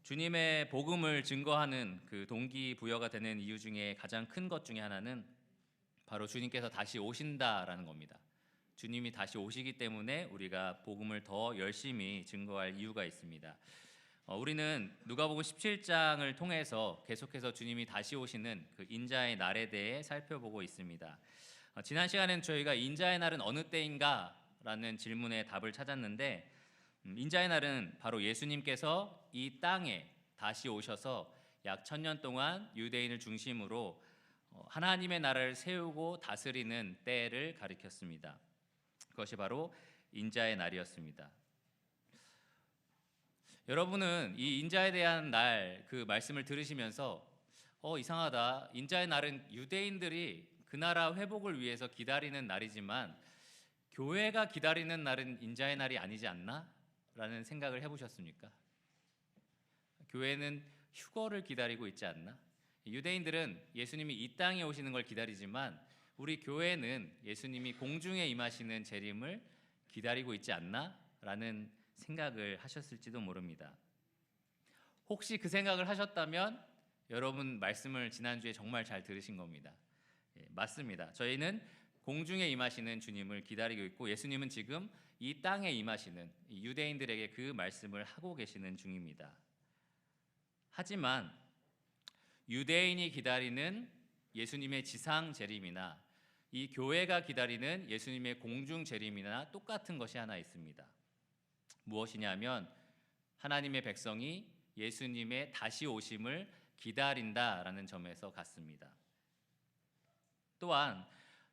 주님의 복음을 증거하는 그 동기부여가 되는 이유 중에 가장 큰 것 중에 하나는 바로 주님께서 다시 오신다라는 겁니다. 주님이 다시 오시기 때문에 우리가 복음을 더 열심히 증거할 이유가 있습니다. 우리는 누가복음 17장을 통해서 계속해서 주님이 다시 오시는 그 인자의 날에 대해 살펴보고 있습니다. 지난 시간에는 저희가 인자의 날은 어느 때인가? 라는 질문에 답을 찾았는데 인자의 날은 바로 예수님께서 이 땅에 다시 오셔서 약 1000년 동안 유대인을 중심으로 하나님의 나라를 세우고 다스리는 때를 가리켰습니다. 그것이 바로 인자의 날이었습니다. 여러분은 이 인자에 대한 날 그 말씀을 들으시면서 이상하다. 인자의 날은 유대인들이 그 나라 회복을 위해서 기다리는 날이지만 교회가 기다리는 날은 인자의 날이 아니지 않나? 라는 생각을 해보셨습니까? 교회는 휴거를 기다리고 있지 않나? 유대인들은 예수님이 이 땅에 오시는 걸 기다리지만 우리 교회는 예수님이 공중에 임하시는 재림을 기다리고 있지 않나? 라는 생각을 하셨을지도 모릅니다. 혹시 그 생각을 하셨다면 여러분 말씀을 지난주에 정말 잘 들으신 겁니다. 맞습니다. 저희는 공중에 임하시는 주님을 기다리고 있고 예수님은 지금 이 땅에 임하시는 유대인들에게 그 말씀을 하고 계시는 중입니다. 하지만 유대인이 기다리는 예수님의 지상 재림이나 이 교회가 기다리는 예수님의 공중 재림이나 똑같은 것이 하나 있습니다. 무엇이냐면 하나님의 백성이 예수님의 다시 오심을 기다린다라는 점에서 같습니다. 또한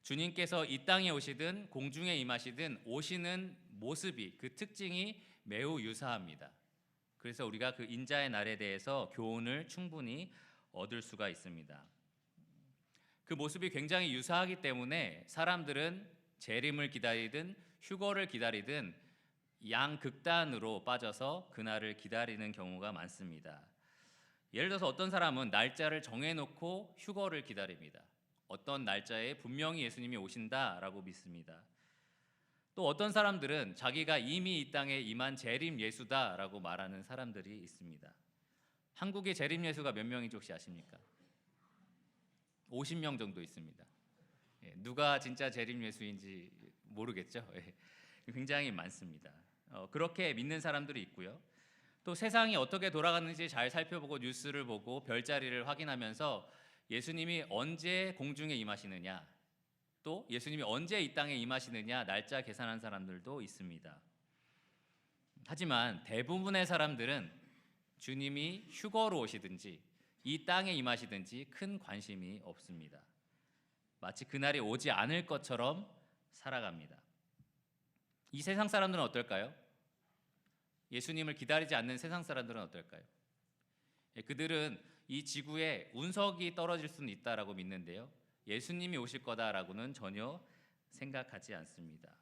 주님께서 이 땅에 오시든 공중에 임하시든 오시는 모습이 그 특징이 매우 유사합니다. 그래서 우리가 그 인자의 날에 대해서 교훈을 충분히 얻을 수가 있습니다. 그 모습이 굉장히 유사하기 때문에 사람들은 재림을 기다리든 휴거를 기다리든 양극단으로 빠져서 그날을 기다리는 경우가 많습니다. 예를 들어서 어떤 사람은 날짜를 정해놓고 휴거를 기다립니다. 어떤 날짜에 분명히 예수님이 오신다라고 믿습니다. 또 어떤 사람들은 자기가 이미 이 땅에 임한 재림 예수다라고 말하는 사람들이 있습니다. 한국의 재림 예수가 몇 명인지 혹시 아십니까? 50명 정도 있습니다. 누가 진짜 재림 예수인지 모르겠죠. 굉장히 많습니다. 그렇게 믿는 사람들이 있고요. 또 세상이 어떻게 돌아가는지 잘 살펴보고 뉴스를 보고 별자리를 확인하면서 예수님이 언제 공중에 임하시느냐, 또 예수님이 언제 이 땅에 임하시느냐 날짜 계산한 사람들도 있습니다. 하지만 대부분의 사람들은 주님이 휴거로 오시든지 이 땅에 임하시든지 큰 관심이 없습니다. 마치 그날이 오지 않을 것처럼 살아갑니다. 이 세상 사람들은 어떨까요? 예수님을 기다리지 않는 세상 사람들은 어떨까요? 그들은 이 지구에 운석이 떨어질 수는 있다라고 믿는데요. 예수님이 오실 거다라고는 전혀 생각하지 않습니다.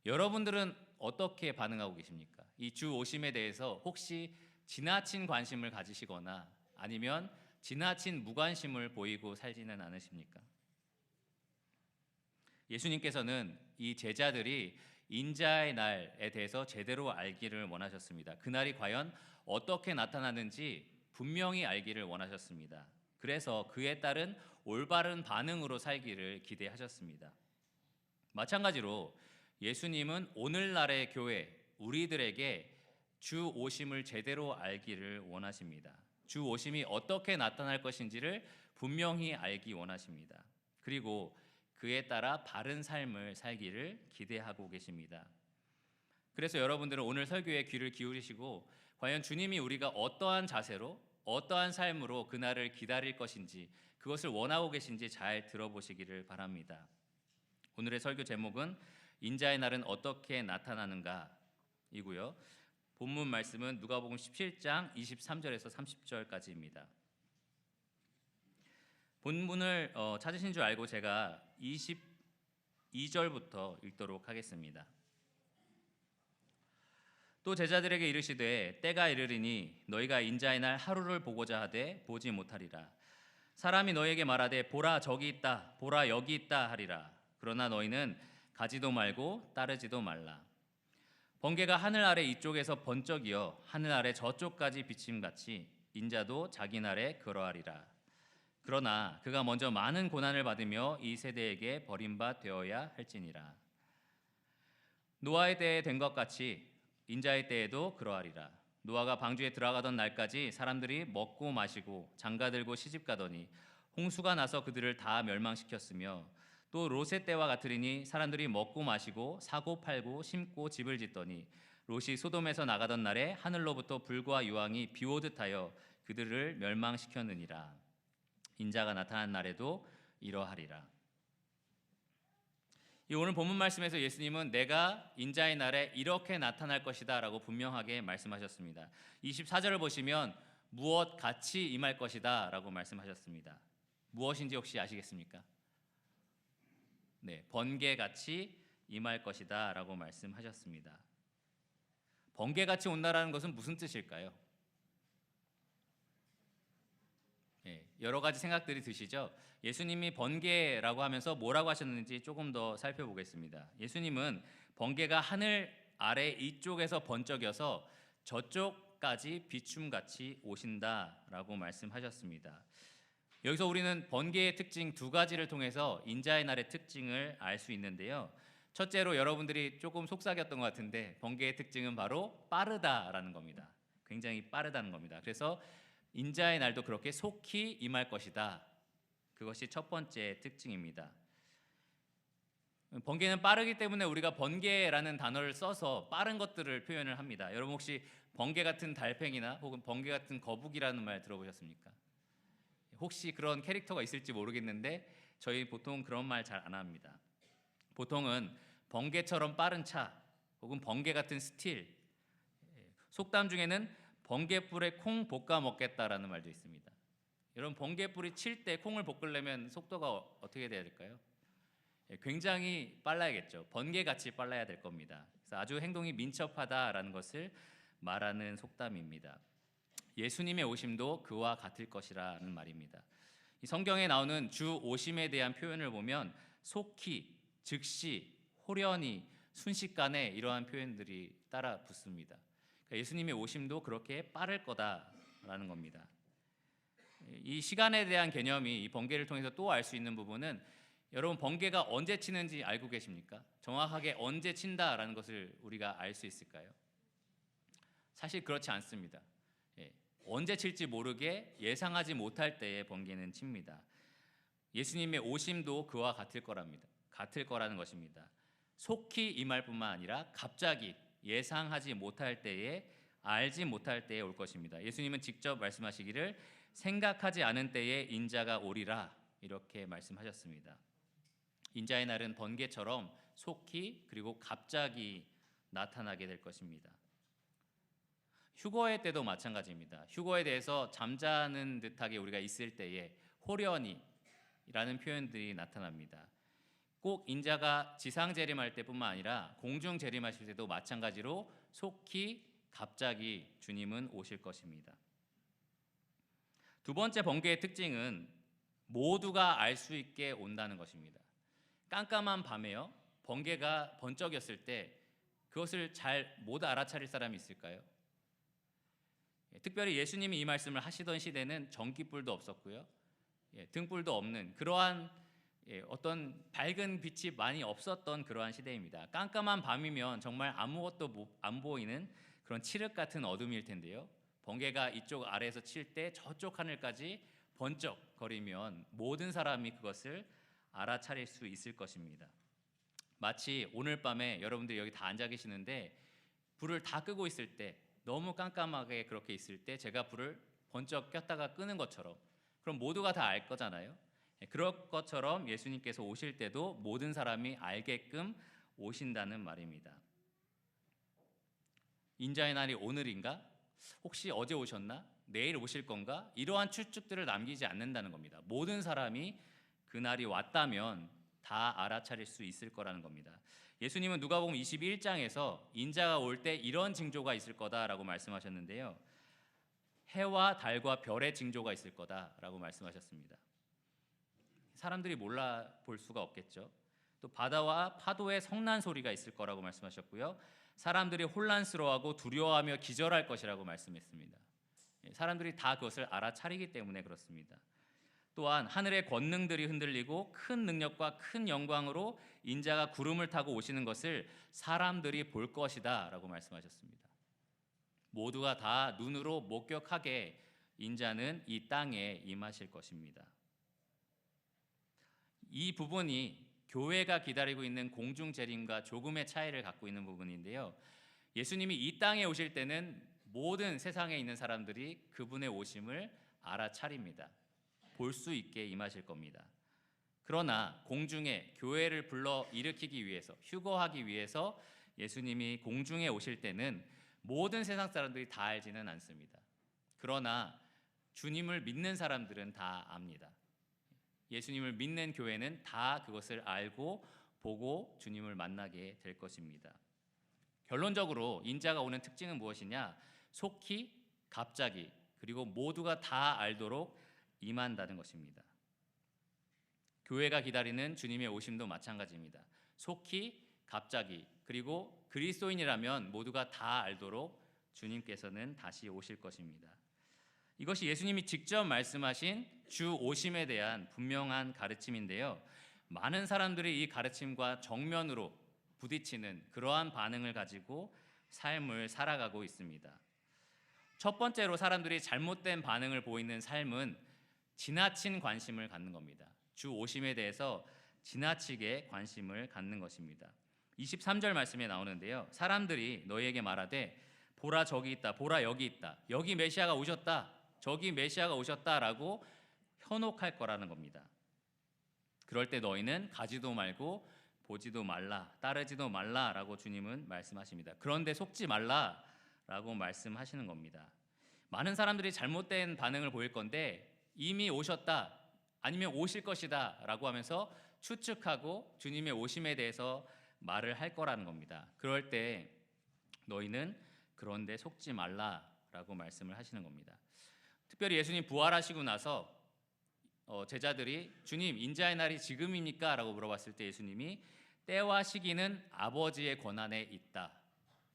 여러분들은 어떻게 반응하고 계십니까? 이 주 오심에 대해서 혹시 지나친 관심을 가지시거나 아니면 지나친 무관심을 보이고 살지는 않으십니까? 예수님께서는 이 제자들이 인자의 날에 대해서 제대로 알기를 원하셨습니다. 그날이 과연 어떻게 나타나는지 분명히 알기를 원하셨습니다. 그래서 그에 따른 올바른 반응으로 살기를 기대하셨습니다. 마찬가지로 예수님은 오늘날의 교회, 우리들에게 주 오심을 제대로 알기를 원하십니다. 주 오심이 어떻게 나타날 것인지를 분명히 알기 원하십니다. 그리고 그에 따라 바른 삶을 살기를 기대하고 계십니다. 그래서 여러분들은 오늘 설교에 귀를 기울이시고 과연 주님이 우리가 어떠한 자세로 어떠한 삶으로 그날을 기다릴 것인지 그것을 원하고 계신지 잘 들어보시기를 바랍니다. 오늘의 설교 제목은 인자의 날은 어떻게 나타나는가 이고요. 본문 말씀은 누가복음 17장 23절에서 30절까지입니다. 본문을 찾으신 줄 알고 제가 22절부터 읽도록 하겠습니다. 또 제자들에게 이르시되 때가 이르리니 너희가 인자의 날 하루를 보고자 하되 보지 못하리라. 사람이 너희에게 말하되 보라 저기 있다 보라 여기 있다 하리라. 그러나 너희는 가지도 말고 따르지도 말라. 번개가 하늘 아래 이쪽에서 번쩍이어 하늘 아래 저쪽까지 비침같이 인자도 자기 날에 그러하리라. 그러나 그가 먼저 많은 고난을 받으며 이 세대에게 버림받 되어야 할지니라. 노아의 때에 된 것 같이 인자의 때에도 그러하리라. 노아가 방주에 들어가던 날까지 사람들이 먹고 마시고 장가들고 시집가더니 홍수가 나서 그들을 다 멸망시켰으며, 또 롯의 때와 같으리니 사람들이 먹고 마시고 사고 팔고 심고 집을 짓더니 롯이 소돔에서 나가던 날에 하늘로부터 불과 유황이 비오듯 하여 그들을 멸망시켰느니라. 인자가 나타난 날에도 이러하리라. 이 오늘 본문 말씀에서 예수님은 내가 인자의 날에 이렇게 나타날 것이다 라고 분명하게 말씀하셨습니다. 24절을 보시면 무엇 같이 임할 것이다 라고 말씀하셨습니다. 무엇인지 혹시 아시겠습니까? 네, 번개같이 임할 것이다 라고 말씀하셨습니다. 번개같이 온다라는 것은 무슨 뜻일까요? 네, 여러 가지 생각들이 드시죠? 예수님이 번개라고 하면서 뭐라고 하셨는지 조금 더 살펴보겠습니다. 예수님은 번개가 하늘 아래 이쪽에서 번쩍여서 저쪽까지 비춤같이 오신다라고 말씀하셨습니다. 여기서 우리는 번개의 특징 두 가지를 통해서 인자의 날의 특징을 알 수 있는데요. 첫째로 여러분들이 조금 속삭였던 것 같은데 번개의 특징은 바로 빠르다라는 겁니다. 굉장히 빠르다는 겁니다. 그래서 인자의 날도 그렇게 속히 임할 것이다. 그것이 첫 번째 특징입니다. 번개는 빠르기 때문에 우리가 번개라는 단어를 써서 빠른 것들을 표현을 합니다. 여러분 혹시 번개 같은 달팽이나 혹은 번개 같은 거북이라는 말 들어보셨습니까? 혹시 그런 캐릭터가 있을지 모르겠는데 저희 보통 그런 말 잘 안 합니다. 보통은 번개처럼 빠른 차 혹은 번개 같은 스틸, 속담 중에는 번개불에 콩 볶아 먹겠다라는 말도 있습니다. 여러분 번개불이 칠 때 콩을 볶으려면 속도가 어떻게 돼야 될까요? 굉장히 빨라야겠죠. 번개같이 빨라야 될 겁니다. 그래서 아주 행동이 민첩하다라는 것을 말하는 속담입니다. 예수님의 오심도 그와 같을 것이라는 말입니다. 이 성경에 나오는 주 오심에 대한 표현을 보면 속히, 즉시, 호련히, 순식간에 이러한 표현들이 따라 붙습니다. 그러니까 예수님의 오심도 그렇게 빠를 거다라는 겁니다. 이 시간에 대한 개념이 이 번개를 통해서 또 알 수 있는 부분은 여러분 번개가 언제 치는지 알고 계십니까? 정확하게 언제 친다라는 것을 우리가 알 수 있을까요? 사실 그렇지 않습니다. 언제 칠지 모르게 예상하지 못할 때에 번개는 칩니다. 예수님의 오심도 그와 같을 거라는 것입니다. 속히 임할 뿐만 아니라 갑자기 예상하지 못할 때에, 알지 못할 때에 올 것입니다. 예수님은 직접 말씀하시기를 생각하지 않은 때에 인자가 오리라 이렇게 말씀하셨습니다. 인자의 날은 번개처럼 속히 그리고 갑자기 나타나게 될 것입니다. 휴거의 때도 마찬가지입니다. 휴거에 대해서 잠자는 듯하게 우리가 있을 때에 호련히라는 표현들이 나타납니다. 꼭 인자가 지상 재림할 때뿐만 아니라 공중 재림하실 때도 마찬가지로 속히 갑자기 주님은 오실 것입니다. 두 번째 번개의 특징은 모두가 알 수 있게 온다는 것입니다. 깜깜한 밤에요, 번개가 번쩍였을 때 그것을 잘 못 알아차릴 사람이 있을까요? 특별히 예수님이 이 말씀을 하시던 시대는 전기불도 없었고요, 등불도 없는 그러한 어떤 밝은 빛이 많이 없었던 그러한 시대입니다. 깜깜한 밤이면 정말 아무것도 안 보이는 그런 칠흑 같은 어둠일 텐데요, 번개가 이쪽 아래에서 칠 때 저쪽 하늘까지 번쩍거리면 모든 사람이 그것을 알아차릴 수 있을 것입니다. 마치 오늘 밤에 여러분들이 여기 다 앉아 계시는데 불을 다 끄고 있을 때, 너무 깜깜하게 그렇게 있을 때 제가 불을 번쩍 꼈다가 끄는 것처럼, 그럼 모두가 다 알 거잖아요. 그럴 것처럼 예수님께서 오실 때도 모든 사람이 알게끔 오신다는 말입니다. 인자의 날이 오늘인가? 혹시 어제 오셨나? 내일 오실 건가? 이러한 추측들을 남기지 않는다는 겁니다. 모든 사람이 그날이 왔다면 다 알아차릴 수 있을 거라는 겁니다. 예수님은 누가복음 21장에서 인자가 올 때 이런 징조가 있을 거다라고 말씀하셨는데요, 해와 달과 별의 징조가 있을 거다라고 말씀하셨습니다. 사람들이 몰라 볼 수가 없겠죠. 또 바다와 파도의 성난 소리가 있을 거라고 말씀하셨고요. 사람들이 혼란스러워하고 두려워하며 기절할 것이라고 말씀했습니다. 사람들이 다 그것을 알아차리기 때문에 그렇습니다. 또한 하늘의 권능들이 흔들리고 큰 능력과 큰 영광으로 인자가 구름을 타고 오시는 것을 사람들이 볼 것이다 라고 말씀하셨습니다. 모두가 다 눈으로 목격하게 인자는 이 땅에 임하실 것입니다. 이 부분이 교회가 기다리고 있는 공중 재림과 조금의 차이를 갖고 있는 부분인데요. 예수님이 이 땅에 오실 때는 모든 세상에 있는 사람들이 그분의 오심을 알아차립니다. 볼 수 있게 임하실 겁니다. 그러나 공중에 교회를 불러 일으키기 위해서, 휴거하기 위해서 예수님이 공중에 오실 때는 모든 세상 사람들이 다 알지는 않습니다. 그러나 주님을 믿는 사람들은 다 압니다. 예수님을 믿는 교회는 다 그것을 알고 보고 주님을 만나게 될 것입니다. 결론적으로 인자가 오는 특징은 무엇이냐? 속히, 갑자기, 그리고 모두가 다 알도록 임한다는 것입니다. 교회가 기다리는 주님의 오심도 마찬가지입니다. 속히, 갑자기, 그리고 그리스도인이라면 모두가 다 알도록 주님께서는 다시 오실 것입니다. 이것이 예수님이 직접 말씀하신 주 오심에 대한 분명한 가르침인데요. 많은 사람들이 이 가르침과 정면으로 부딪히는 그러한 반응을 가지고 삶을 살아가고 있습니다. 첫 번째로 사람들이 잘못된 반응을 보이는 삶은 지나친 관심을 갖는 겁니다. 주 오심에 대해서 지나치게 관심을 갖는 것입니다. 23절 말씀에 나오는데요. 사람들이 너희에게 말하되 보라 저기 있다, 보라 여기 있다, 여기 메시아가 오셨다, 저기 메시아가 오셨다라고 현혹할 거라는 겁니다. 그럴 때 너희는 가지도 말고 보지도 말라, 따르지도 말라라고 주님은 말씀하십니다. 그런데 속지 말라라고 말씀하시는 겁니다. 많은 사람들이 잘못된 반응을 보일 건데 이미 오셨다, 아니면 오실 것이다 라고 하면서 추측하고 주님의 오심에 대해서 말을 할 거라는 겁니다. 그럴 때 너희는 그런데 속지 말라라고 말씀을 하시는 겁니다. 특별히 예수님 부활하시고 나서 제자들이 주님 인자의 날이 지금입니까? 라고 물어봤을 때 예수님이 때와 시기는 아버지의 권한에 있다,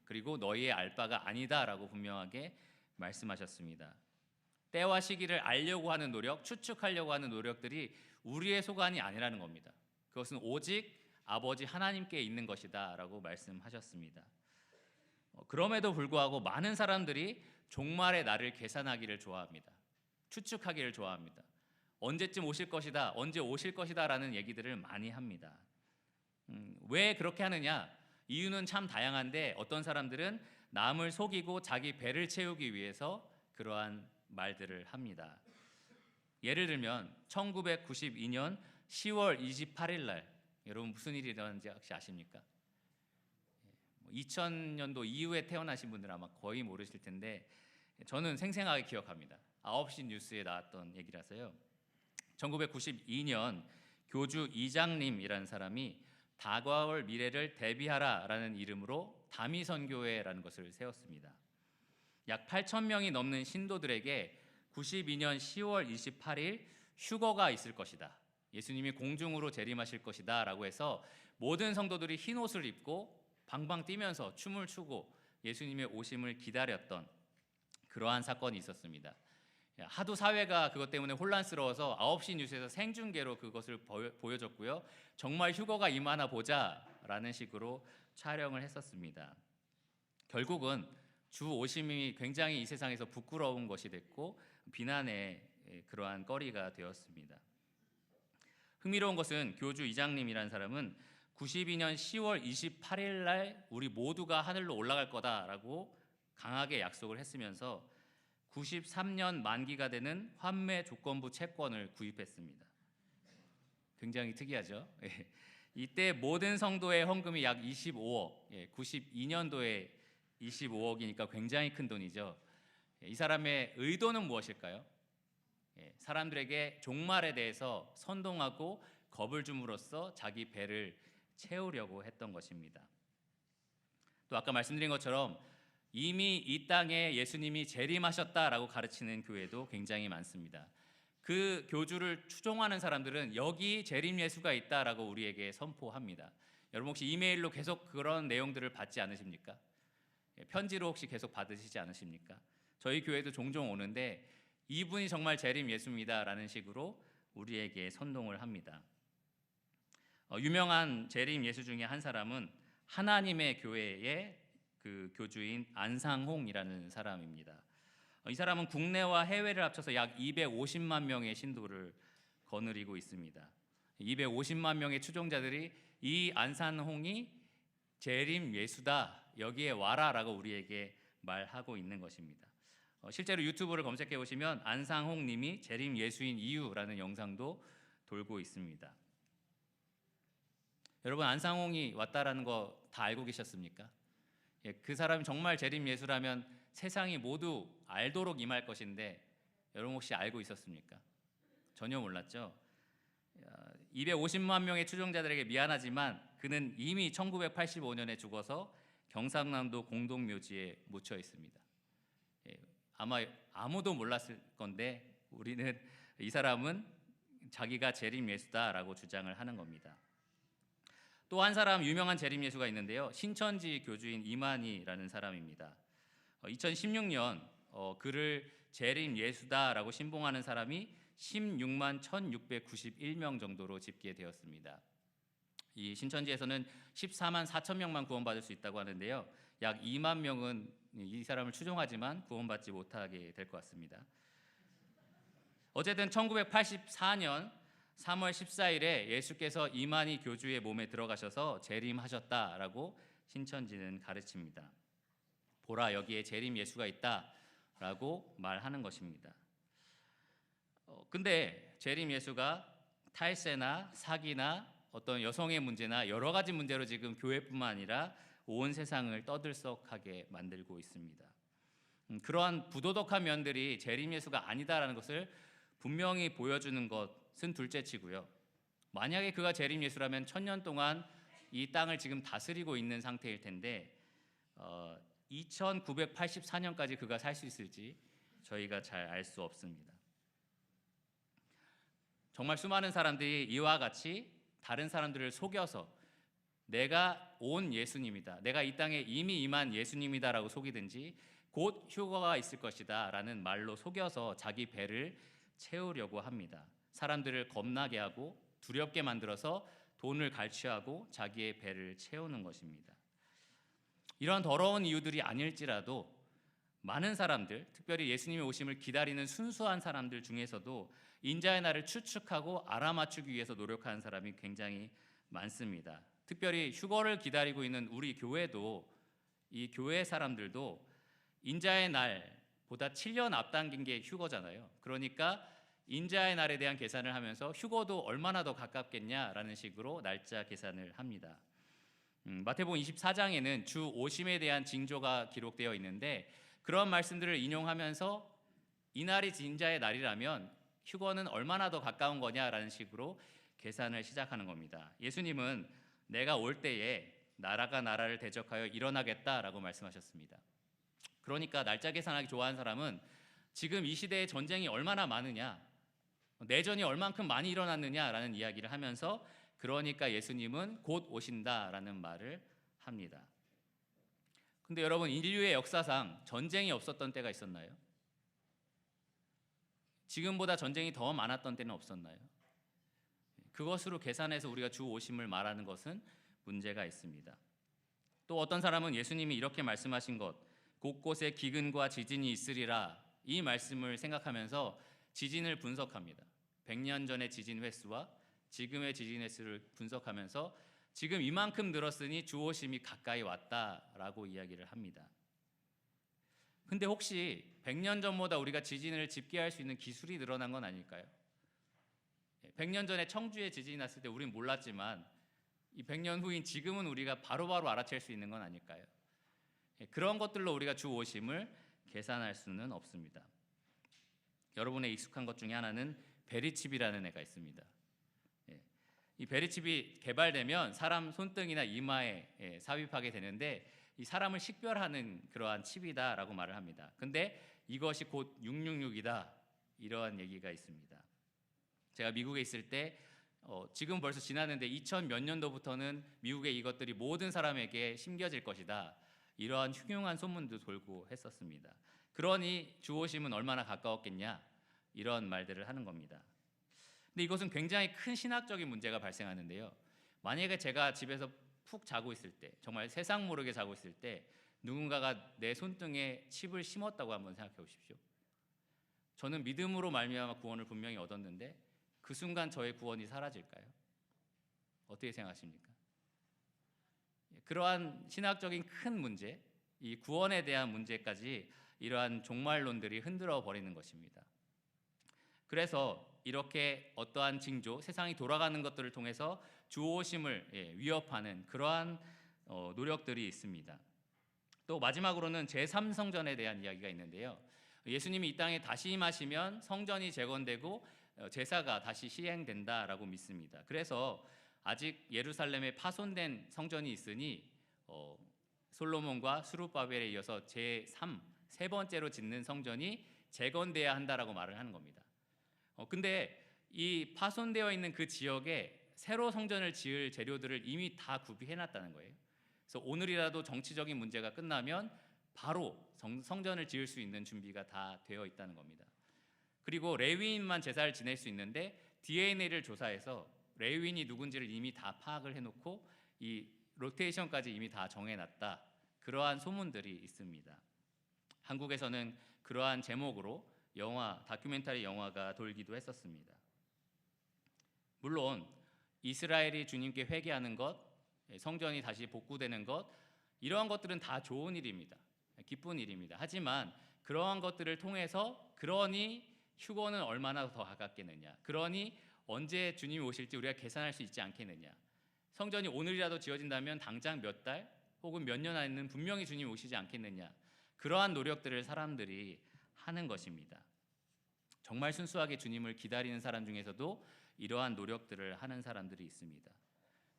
그리고 너희의 알 바가 아니다 라고 분명하게 말씀하셨습니다. 때와 시기를 알려고 하는 노력, 추측하려고 하는 노력들이 우리의 소관이 아니라는 겁니다. 그것은 오직 아버지 하나님께 있는 것이다 라고 말씀하셨습니다. 그럼에도 불구하고 많은 사람들이 종말의 날을 계산하기를 좋아합니다. 추측하기를 좋아합니다. 언제쯤 오실 것이다, 언제 오실 것이다 라는 얘기들을 많이 합니다. 왜 그렇게 하느냐? 이유는 참 다양한데 어떤 사람들은 남을 속이고 자기 배를 채우기 위해서 그러한 말들을 합니다. 예를 들면 1992년 10월 28일 날, 여러분 무슨 일이 일어났는지 혹시 아십니까? 2000년도 이후에 태어나신 분들은 아마 거의 모르실 텐데 저는 생생하게 기억합니다. 9시 뉴스에 나왔던 얘기라서요. 1992년 교주 이장님이라는 사람이 다가올 미래를 대비하라라는 이름으로 다미선교회라는 것을 세웠습니다. 약 8,000명이 넘는 신도들에게 92년 10월 28일 휴거가 있을 것이다, 예수님이 공중으로 재림하실 것이다 라고 해서 모든 성도들이 흰 옷을 입고 방방 뛰면서 춤을 추고 예수님의 오심을 기다렸던 그러한 사건이 있었습니다. 하도 사회가 그것 때문에 혼란스러워서 9시 뉴스에서 생중계로 그것을 보여줬고요. 정말 휴거가 임하나 보자라는 식으로 촬영을 했었습니다. 결국은 주 오심이 굉장히 이 세상에서 부끄러운 것이 됐고 비난의 그러한 거리가 되었습니다. 흥미로운 것은 교주 이장님이라는 사람은 92년 10월 28일 날 우리 모두가 하늘로 올라갈 거다라고 강하게 약속을 했으면서 93년 만기가 되는 환매 조건부 채권을 구입했습니다. 굉장히 특이하죠? 이때 모든 성도의 헌금이 약 25억, 92년도에 25억이니까 굉장히 큰 돈이죠. 이 사람의 의도는 무엇일까요? 사람들에게 종말에 대해서 선동하고 겁을 줌으로써 자기 배를 채우려고 했던 것입니다. 또 아까 말씀드린 것처럼 이미 이 땅에 예수님이 재림하셨다라고 가르치는 교회도 굉장히 많습니다. 그 교주를 추종하는 사람들은 여기 재림 예수가 있다라고 우리에게 선포합니다. 여러분 혹시 이메일로 계속 그런 내용들을 받지 않으십니까? 편지로 혹시 계속 받으시지 않으십니까? 저희 교회도 종종 오는데 이분이 정말 재림 예수입니다라는 식으로 우리에게 선동을 합니다. 유명한 재림 예수 중에 한 사람은 하나님의 교회의 그 교주인 안상홍이라는 사람입니다. 이 사람은 국내와 해외를 합쳐서 약 250만 명의 신도를 거느리고 있습니다. 250만 명의 추종자들이 이 안상홍이 재림 예수다, 여기에 와라라고 우리에게 말하고 있는 것입니다. 실제로 유튜브를 검색해 보시면 안상홍 님이 재림 예수인 이유라는 영상도 돌고 있습니다. 여러분 안상홍이 왔다라는 거 다 알고 계셨습니까? 그 사람이 정말 재림 예수라면 세상이 모두 알도록 임할 것인데 여러분 혹시 알고 있었습니까? 전혀 몰랐죠. 250만 명의 추종자들에게 미안하지만 그는 이미 1985년에 죽어서 경상남도 공동묘지에 묻혀 있습니다. 아마 아무도 몰랐을 건데 우리는 이 사람은 자기가 재림 예수다라고 주장을 하는 겁니다. 또 한 사람 유명한 재림 예수가 있는데요. 신천지 교주인 이만희라는 사람입니다. 2016년 그를 재림 예수다라고 신봉하는 사람이 16만 1691명 정도로 집계되었습니다. 이 신천지에서는 14만 4천 명만 구원받을 수 있다고 하는데요. 약 2만 명은 이 사람을 추종하지만 구원받지 못하게 될 것 같습니다. 어쨌든 1984년 3월 14일에 예수께서 이만희 교주의 몸에 들어가셔서 재림하셨다라고 신천지는 가르칩니다. 보라, 여기에 재림 예수가 있다라고 말하는 것입니다. 근데 재림 예수가 탈세나 사기나 어떤 여성의 문제나 여러 가지 문제로 지금 교회뿐만 아니라 온 세상을 떠들썩하게 만들고 있습니다. 그러한 부도덕한 면들이 재림 예수가 아니다라는 것을 분명히 보여주는 것은 둘째치고요. 만약에 그가 재림 예수라면 1000년 동안 이 땅을 지금 다스리고 있는 상태일 텐데 2984년까지 그가 살 수 있을지 저희가 잘 알 수 없습니다. 정말 수많은 사람들이 이와 같이 다른 사람들을 속여서 내가 온 예수님이다, 내가 이 땅에 이미 임한 예수님이다라고 속이든지 곧 휴거가 있을 것이다 라는 말로 속여서 자기 배를 채우려고 합니다. 사람들을 겁나게 하고 두렵게 만들어서 돈을 갈취하고 자기의 배를 채우는 것입니다. 이런 더러운 이유들이 아닐지라도 많은 사람들, 특별히 예수님의 오심을 기다리는 순수한 사람들 중에서도 인자의 날을 추측하고 알아맞추기 위해서 노력하는 사람이 굉장히 많습니다. 특별히 휴거를 기다리고 있는 우리 교회도, 이 교회 사람들도 인자의 날보다 7년 앞당긴 게 휴거잖아요. 그러니까 인자의 날에 대한 계산을 하면서 휴거도 얼마나 더 가깝겠냐라는 식으로 날짜 계산을 합니다. 마태복음 24장에는 주 오심에 대한 징조가 기록되어 있는데 그런 말씀들을 인용하면서 이날이 인자의 날이라면 휴거는 얼마나 더 가까운 거냐라는 식으로 계산을 시작하는 겁니다. 예수님은 내가 올 때에 나라가 나라를 대적하여 일어나겠다라고 말씀하셨습니다. 그러니까 날짜 계산하기 좋아하는 사람은 지금 이 시대에 전쟁이 얼마나 많으냐, 내전이 얼만큼 많이 일어났느냐라는 이야기를 하면서 그러니까 예수님은 곧 오신다라는 말을 합니다. 근데 여러분, 인류의 역사상 전쟁이 없었던 때가 있었나요? 지금보다 전쟁이 더 많았던 때는 없었나요? 그것으로 계산해서 우리가 주 오심을 말하는 것은 문제가 있습니다. 또 어떤 사람은 예수님이 이렇게 말씀하신 것, 곳곳에 기근과 지진이 있으리라, 이 말씀을 생각하면서 지진을 분석합니다. 100년 전의 지진 횟수와 지금의 지진 횟수를 분석하면서 지금 이만큼 늘었으니 주 오심이 가까이 왔다라고 이야기를 합니다. 근데 혹시 100년 전보다 우리가 지진을 집계할 수 있는 기술이 늘어난 건 아닐까요? 100년 전에 청주에 지진이 났을 때 우린 몰랐지만 이 100년 후인 지금은 우리가 바로바로 알아챌 수 있는 건 아닐까요? 그런 것들로 우리가 주 오심을 계산할 수는 없습니다. 여러분의 익숙한 것 중에 하나는 베리칩이라는 애가 있습니다. 이 베리칩이 개발되면 사람 손등이나 이마에 삽입하게 되는데 이 사람을 식별하는 그러한 칩이다라고 말을 합니다. 근데 이것이 곧 666이다, 이러한 얘기가 있습니다. 제가 미국에 있을 때 지금 벌써 지났는데 2000 몇 년도부터는 미국의 이것들이 모든 사람에게 심겨질 것이다. 이러한 흉흉한 소문도 돌고 했었습니다. 그러니 주 오심은 얼마나 가까웠겠냐 이런 말들을 하는 겁니다. 근데 이것은 굉장히 큰 신학적인 문제가 발생하는데요. 만약에 제가 집에서 푹 자고 있을 때, 정말 세상 모르게 자고 있을 때 누군가가 내 손등에 칩을 심었다고 한번 생각해 보십시오. 저는 믿음으로 말미암아 구원을 분명히 얻었는데 그 순간 저의 구원이 사라질까요? 어떻게 생각하십니까? 그러한 신학적인 큰 문제, 이 구원에 대한 문제까지 이러한 종말론들이 흔들어 버리는 것입니다. 그래서 이렇게 어떠한 징조, 세상이 돌아가는 것들을 통해서 주 오심을 위협하는 그러한 노력들이 있습니다. 또 마지막으로는 제3성전에 대한 이야기가 있는데요. 예수님이 이 땅에 다시 임하시면 성전이 재건되고 제사가 다시 시행된다라고 믿습니다. 그래서 아직 예루살렘에 파손된 성전이 있으니 솔로몬과 스룹바벨에 이어서 세 번째로 짓는 성전이 재건돼야 한다라고 말을 하는 겁니다. 근데 이 파손되어 있는 그 지역에 새로 성전을 지을 재료들을 이미 다 구비해 놨다는 거예요. 그래서 오늘이라도 정치적인 문제가 끝나면 바로 성전을 지을 수 있는 준비가 다 되어 있다는 겁니다. 그리고 레위인만 제사를 지낼 수 있는데 DNA를 조사해서 레위인이 누군지를 이미 다 파악을 해놓고 이 로테이션까지 이미 다 정해놨다. 그러한 소문들이 있습니다. 한국에서는 그러한 제목으로 다큐멘터리 영화가 돌기도 했었습니다. 물론 이스라엘이 주님께 회개하는 것, 성전이 다시 복구되는 것, 이러한 것들은 다 좋은 일입니다. 기쁜 일입니다. 하지만 그러한 것들을 통해서 그러니 휴거는 얼마나 더 가깝겠느냐, 그러니 언제 주님이 오실지 우리가 계산할 수 있지 않겠느냐, 성전이 오늘이라도 지어진다면 당장 몇 달 혹은 몇 년 안에는 분명히 주님이 오시지 않겠느냐, 그러한 노력들을 사람들이 하는 것입니다. 정말 순수하게 주님을 기다리는 사람 중에서도 이러한 노력들을 하는 사람들이 있습니다.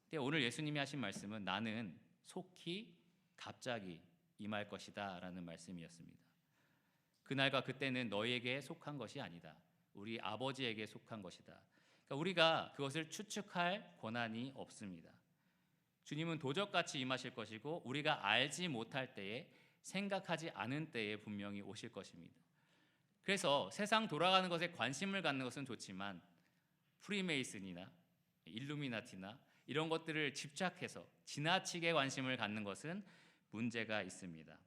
근데 오늘 예수님이 하신 말씀은 나는 속히 갑자기 임할 것이다 라는 말씀이었습니다. 그날과 그때는 너희에게 속한 것이 아니다. 우리 아버지에게 속한 것이다. 그러니까 우리가 그것을 추측할 권한이 없습니다. 주님은 도적같이 임하실 것이고 우리가 알지 못할 때에, 생각하지 않은 때에 분명히 오실 것입니다. 그래서 세상 돌아가는 것에 관심을 갖는 것은 좋지만 프리메이슨이나 일루미나티나 이런 것들을 집착해서 지나치게 관심을 갖는 것은 문제가 있습니다.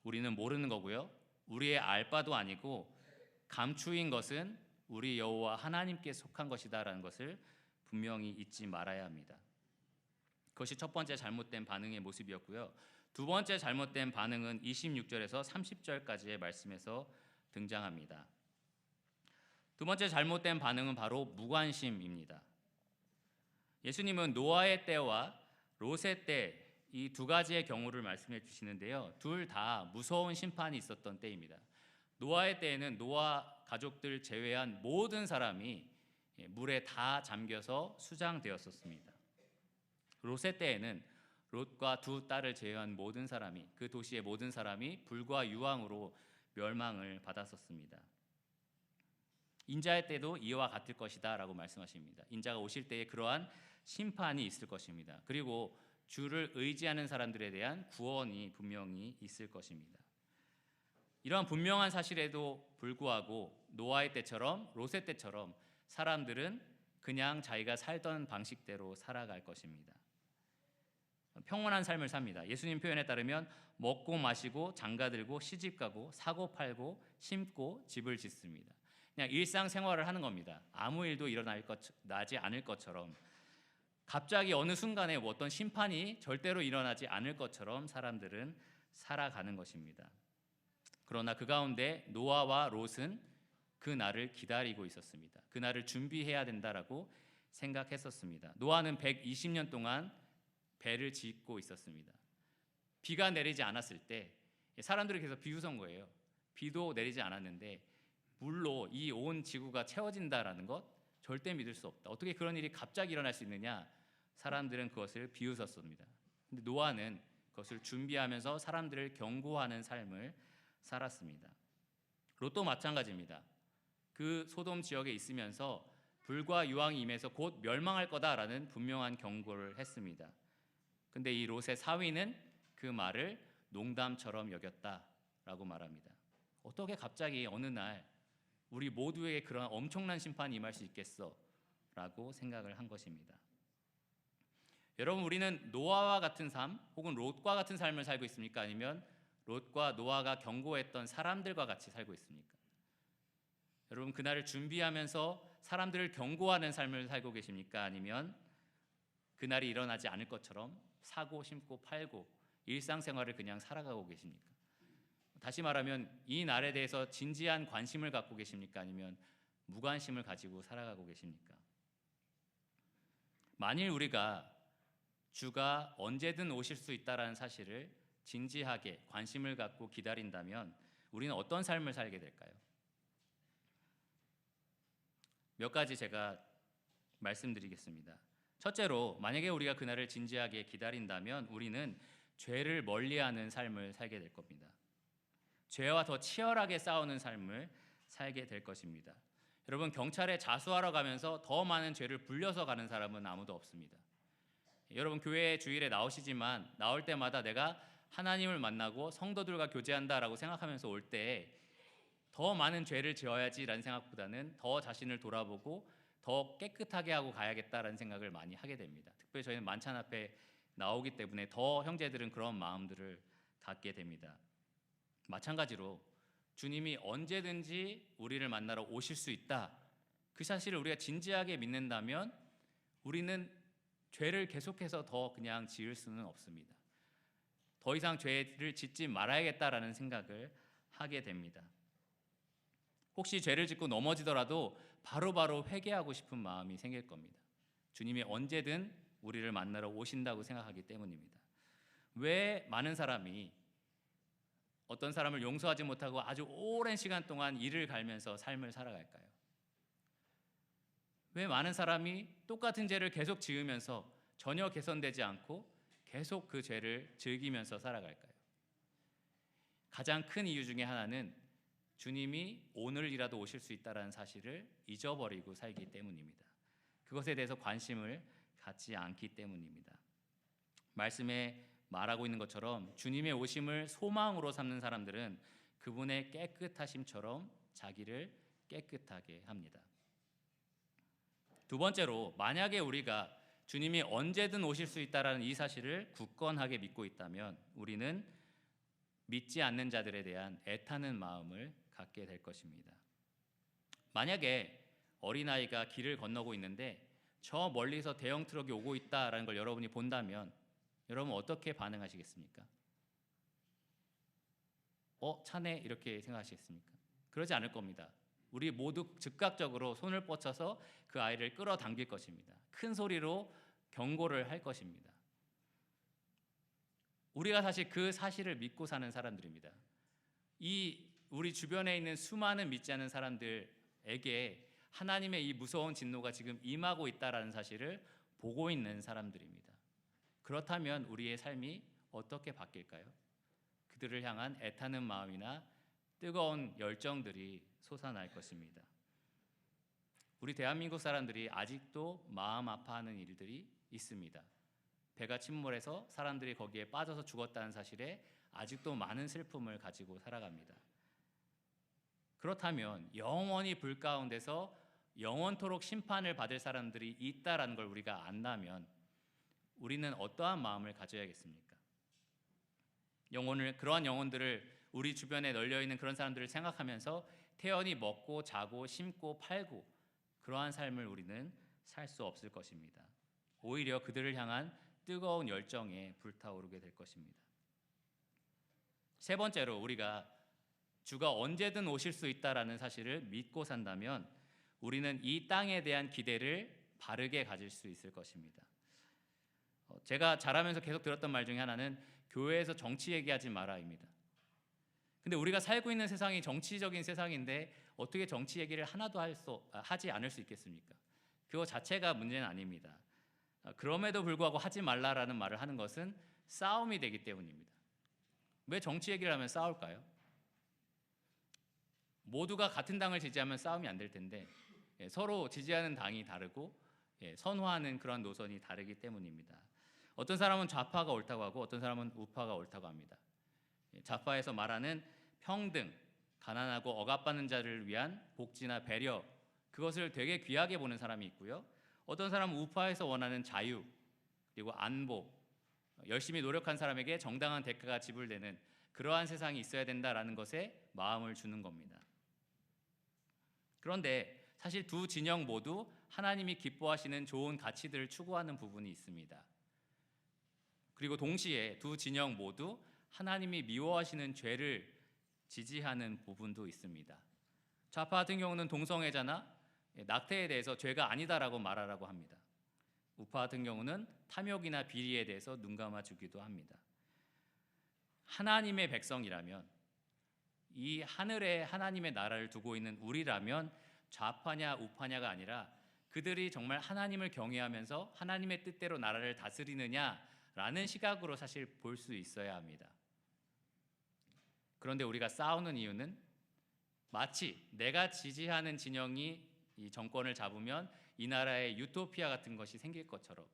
우리는 모르는 거고요. 우리의 알 바도 아니고 감추인 것은 우리 여호와 하나님께 속한 것이다라는 것을 분명히 잊지 말아야 합니다. 그것이 첫 번째 잘못된 반응의 모습이었고요. 두 번째 잘못된 반응은 26절에서 30절까지의 말씀에서 등장합니다. 두 번째 잘못된 반응은 바로 무관심입니다. 예수님은 노아의 때와 롯의 때, 이 두 가지의 경우를 말씀해 주시는데요. 둘 다 무서운 심판이 있었던 때입니다. 노아의 때에는 노아 가족들 제외한 모든 사람이 물에 다 잠겨서 수장되었었습니다. 롯의 때에는 롯과 두 딸을 제외한 모든 사람이, 그 도시의 모든 사람이 불과 유황으로 멸망을 받았었습니다. 인자의 때도 이와 같을 것이다 라고 말씀하십니다. 인자가 오실 때에 그러한 심판이 있을 것입니다. 그리고 주를 의지하는 사람들에 대한 구원이 분명히 있을 것입니다. 이러한 분명한 사실에도 불구하고 노아의 때처럼 롯의 때처럼 사람들은 그냥 자기가 살던 방식대로 살아갈 것입니다. 평온한 삶을 삽니다. 예수님 표현에 따르면 먹고 마시고 장가들고 시집가고 사고 팔고 심고 집을 짓습니다. 그냥 일상생활을 하는 겁니다. 아무 일도 나지 않을 것처럼, 갑자기 어느 순간에 어떤 심판이 절대로 일어나지 않을 것처럼 사람들은 살아가는 것입니다. 그러나 그 가운데 노아와 롯은 그 날을 기다리고 있었습니다. 그 날을 준비해야 된다라고 생각했었습니다. 노아는 120년 동안 배를 짓고 있었습니다. 비가 내리지 않았을 때 사람들이 계속 비웃은 거예요. 비도 내리지 않았는데 물로 이 온 지구가 채워진다라는 것 절대 믿을 수 없다. 어떻게 그런 일이 갑자기 일어날 수 있느냐? 사람들은 그것을 비웃었습니다. 근데 노아는 그것을 준비하면서 사람들을 경고하는 삶을 살았습니다. 롯도 마찬가지입니다. 그 소돔 지역에 있으면서 불과 유황이 임해서 곧 멸망할 거다라는 분명한 경고를 했습니다. 근데 이 롯의 사위는 그 말을 농담처럼 여겼다라고 말합니다. 어떻게 갑자기 어느 날 우리 모두에게 그런 엄청난 심판이 임할 수 있겠어? 라고 생각을 한 것입니다. 여러분, 우리는 노아와 같은 삶 혹은 롯과 같은 삶을 살고 있습니까? 아니면 롯과 노아가 경고했던 사람들과 같이 살고 있습니까? 여러분, 그날을 준비하면서 사람들을 경고하는 삶을 살고 계십니까? 아니면 그날이 일어나지 않을 것처럼 사고 심고 팔고 일상생활을 그냥 살아가고 계십니까? 다시 말하면 이 날에 대해서 진지한 관심을 갖고 계십니까? 아니면 무관심을 가지고 살아가고 계십니까? 만일 우리가 주가 언제든 오실 수 있다라는 사실을 진지하게 관심을 갖고 기다린다면 우리는 어떤 삶을 살게 될까요? 몇 가지 제가 말씀드리겠습니다. 첫째로, 만약에 우리가 그날을 진지하게 기다린다면 우리는 죄를 멀리하는 삶을 살게 될 겁니다. 죄와 더 치열하게 싸우는 삶을 살게 될 것입니다. 여러분, 경찰에 자수하러 가면서 더 많은 죄를 불려서 가는 사람은 아무도 없습니다. 여러분, 교회 주일에 나오시지만 나올 때마다 내가 하나님을 만나고 성도들과 교제한다라고 생각하면서 올 때 더 많은 죄를 지어야지라는 생각보다는 더 자신을 돌아보고 더 깨끗하게 하고 가야겠다라는 생각을 많이 하게 됩니다. 특별히 저희는 만찬 앞에 나오기 때문에 더 형제들은 그런 마음들을 갖게 됩니다. 마찬가지로 주님이 언제든지 우리를 만나러 오실 수 있다, 그 사실을 우리가 진지하게 믿는다면 우리는 죄를 계속해서 더 그냥 지을 수는 없습니다. 더 이상 죄를 짓지 말아야겠다라는 생각을 하게 됩니다. 혹시 죄를 짓고 넘어지더라도 바로바로 회개하고 싶은 마음이 생길 겁니다. 주님이 언제든 우리를 만나러 오신다고 생각하기 때문입니다. 왜 많은 사람이 어떤 사람을 용서하지 못하고 아주 오랜 시간 동안 이를 갈면서 삶을 살아갈까요? 왜 많은 사람이 똑같은 죄를 계속 지으면서 전혀 개선되지 않고 계속 그 죄를 즐기면서 살아갈까요? 가장 큰 이유 중에 하나는 주님이 오늘이라도 오실 수 있다는 사실을 잊어버리고 살기 때문입니다. 그것에 대해서 관심을 갖지 않기 때문입니다. 말씀에 말하고 있는 것처럼 주님의 오심을 소망으로 삼는 사람들은 그분의 깨끗하심처럼 자기를 깨끗하게 합니다. 두 번째로, 만약에 우리가 주님이 언제든 오실 수 있다는 이 사실을 굳건하게 믿고 있다면 우리는 믿지 않는 자들에 대한 애타는 마음을 갖게 될 것입니다. 만약에 어린아이가 길을 건너고 있는데 저 멀리서 대형 트럭이 오고 있다라는 걸 여러분이 본다면 여러분 어떻게 반응하시겠습니까? 차네, 이렇게 생각하시겠습니까? 그러지 않을 겁니다. 우리 모두 즉각적으로 손을 뻗쳐서 그 아이를 끌어당길 것입니다. 큰 소리로 경고를 할 것입니다. 우리가 사실 그 사실을 믿고 사는 사람들입니다. 우리 주변에 있는 수많은 믿지 않는 사람들에게 하나님의 이 무서운 진노가 지금 임하고 있다라는 사실을 보고 있는 사람들입니다. 그렇다면 우리의 삶이 어떻게 바뀔까요? 그들을 향한 애타는 마음이나 뜨거운 열정들이 솟아날 것입니다. 우리 대한민국 사람들이 아직도 마음 아파하는 일들이 있습니다. 배가 침몰해서 사람들이 거기에 빠져서 죽었다는 사실에 아직도 많은 슬픔을 가지고 살아갑니다. 그렇다면 영원히 불 가운데서 영원토록 심판을 받을 사람들이 있다라는 걸 우리가 안다면 우리는 어떠한 마음을 가져야겠습니까? 그러한 영혼들을 우리 주변에 널려 있는 그런 사람들을 생각하면서 태연히 먹고 자고 심고 팔고 그러한 삶을 우리는 살 수 없을 것입니다. 오히려 그들을 향한 뜨거운 열정에 불타오르게 될 것입니다. 세 번째로, 우리가 주가 언제든 오실 수 있다라는 사실을 믿고 산다면 우리는 이 땅에 대한 기대를 바르게 가질 수 있을 것입니다. 제가 자라면서 계속 들었던 말 중에 하나는 교회에서 정치 얘기하지 마라입니다. 근데 우리가 살고 있는 세상이 정치적인 세상인데 어떻게 정치 얘기를 하나도 하지 않을 수 있겠습니까? 그거 자체가 문제는 아닙니다. 그럼에도 불구하고 하지 말라라는 말을 하는 것은 싸움이 되기 때문입니다. 왜 정치 얘기를 하면 싸울까요? 모두가 같은 당을 지지하면 싸움이 안 될 텐데 서로 지지하는 당이 다르고 선호하는 그런 노선이 다르기 때문입니다. 어떤 사람은 좌파가 옳다고 하고 어떤 사람은 우파가 옳다고 합니다. 좌파에서 말하는 평등, 가난하고 억압받는 자를 위한 복지나 배려, 그것을 되게 귀하게 보는 사람이 있고요. 어떤 사람은 우파에서 원하는 자유, 그리고 안보, 열심히 노력한 사람에게 정당한 대가가 지불되는 그러한 세상이 있어야 된다라는 것에 마음을 주는 겁니다. 그런데 사실 두 진영 모두 하나님이 기뻐하시는 좋은 가치들을 추구하는 부분이 있습니다. 그리고 동시에 두 진영 모두 하나님이 미워하시는 죄를 지지하는 부분도 있습니다. 좌파 같은 경우는 동성애자나 낙태에 대해서 죄가 아니다라고 말하라고 합니다. 우파 같은 경우는 탐욕이나 비리에 대해서 눈 감아주기도 합니다. 하나님의 백성이라면, 이 하늘에 하나님의 나라를 두고 있는 우리라면 좌파냐 우파냐가 아니라 그들이 정말 하나님을 경외하면서 하나님의 뜻대로 나라를 다스리느냐라는 시각으로 사실 볼 수 있어야 합니다. 그런데 우리가 싸우는 이유는 마치 내가 지지하는 진영이 이 정권을 잡으면 이 나라에 유토피아 같은 것이 생길 것처럼,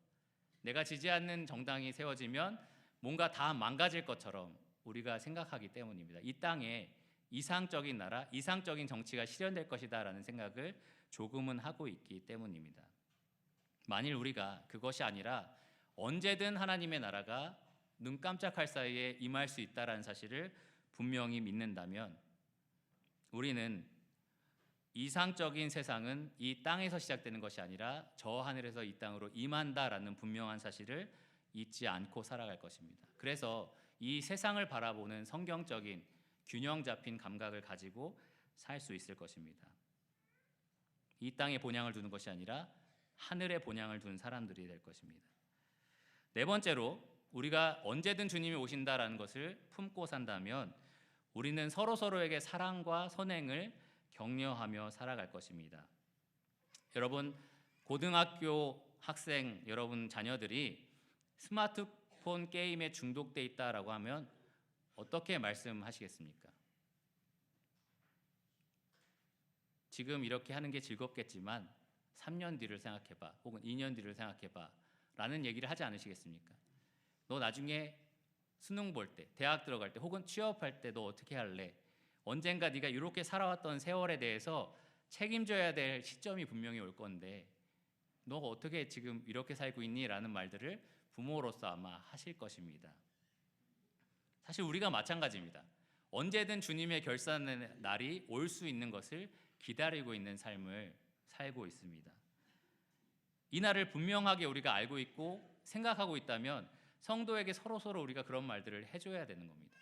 내가 지지하는 정당이 세워지면 뭔가 다 망가질 것처럼 우리가 생각하기 때문입니다. 이 땅에 이상적인 나라, 이상적인 정치가 실현될 것이다 라는 생각을 조금은 하고 있기 때문입니다. 만일 우리가 그것이 아니라 언제든 하나님의 나라가 눈 깜짝할 사이에 임할 수 있다라는 사실을 분명히 믿는다면, 우리는 이상적인 세상은 이 땅에서 시작되는 것이 아니라 저 하늘에서 이 땅으로 임한다라는 분명한 사실을 잊지 않고 살아갈 것입니다. 그래서 이 세상을 바라보는 성경적인 균형 잡힌 감각을 가지고 살 수 있을 것입니다. 이 땅에 본향을 두는 것이 아니라 하늘에 본향을 둔 사람들이 될 것입니다. 네 번째로, 우리가 언제든 주님이 오신다라는 것을 품고 산다면 우리는 서로서로에게 사랑과 선행을 격려하며 살아갈 것입니다. 여러분, 고등학교 학생 여러분 자녀들이 스마트폰 게임에 중독돼 있다라고 하면 어떻게 말씀하시겠습니까? 지금 이렇게 하는 게 즐겁겠지만 3년 뒤를 생각해봐, 혹은 2년 뒤를 생각해봐 라는 얘기를 하지 않으시겠습니까? 너 나중에 수능 볼 때, 대학 들어갈 때, 혹은 취업할 때 너 어떻게 할래? 언젠가 네가 이렇게 살아왔던 세월에 대해서 책임져야 될 시점이 분명히 올 건데 너 어떻게 지금 이렇게 살고 있니? 라는 말들을 부모로서 아마 하실 것입니다. 사실 우리가 마찬가지입니다. 언제든 주님의 결산의 날이 올 수 있는 것을 기다리고 있는 삶을 살고 있습니다. 이 날을 분명하게 우리가 알고 있고 생각하고 있다면 성도에게 서로서로 우리가 그런 말들을 해줘야 되는 겁니다.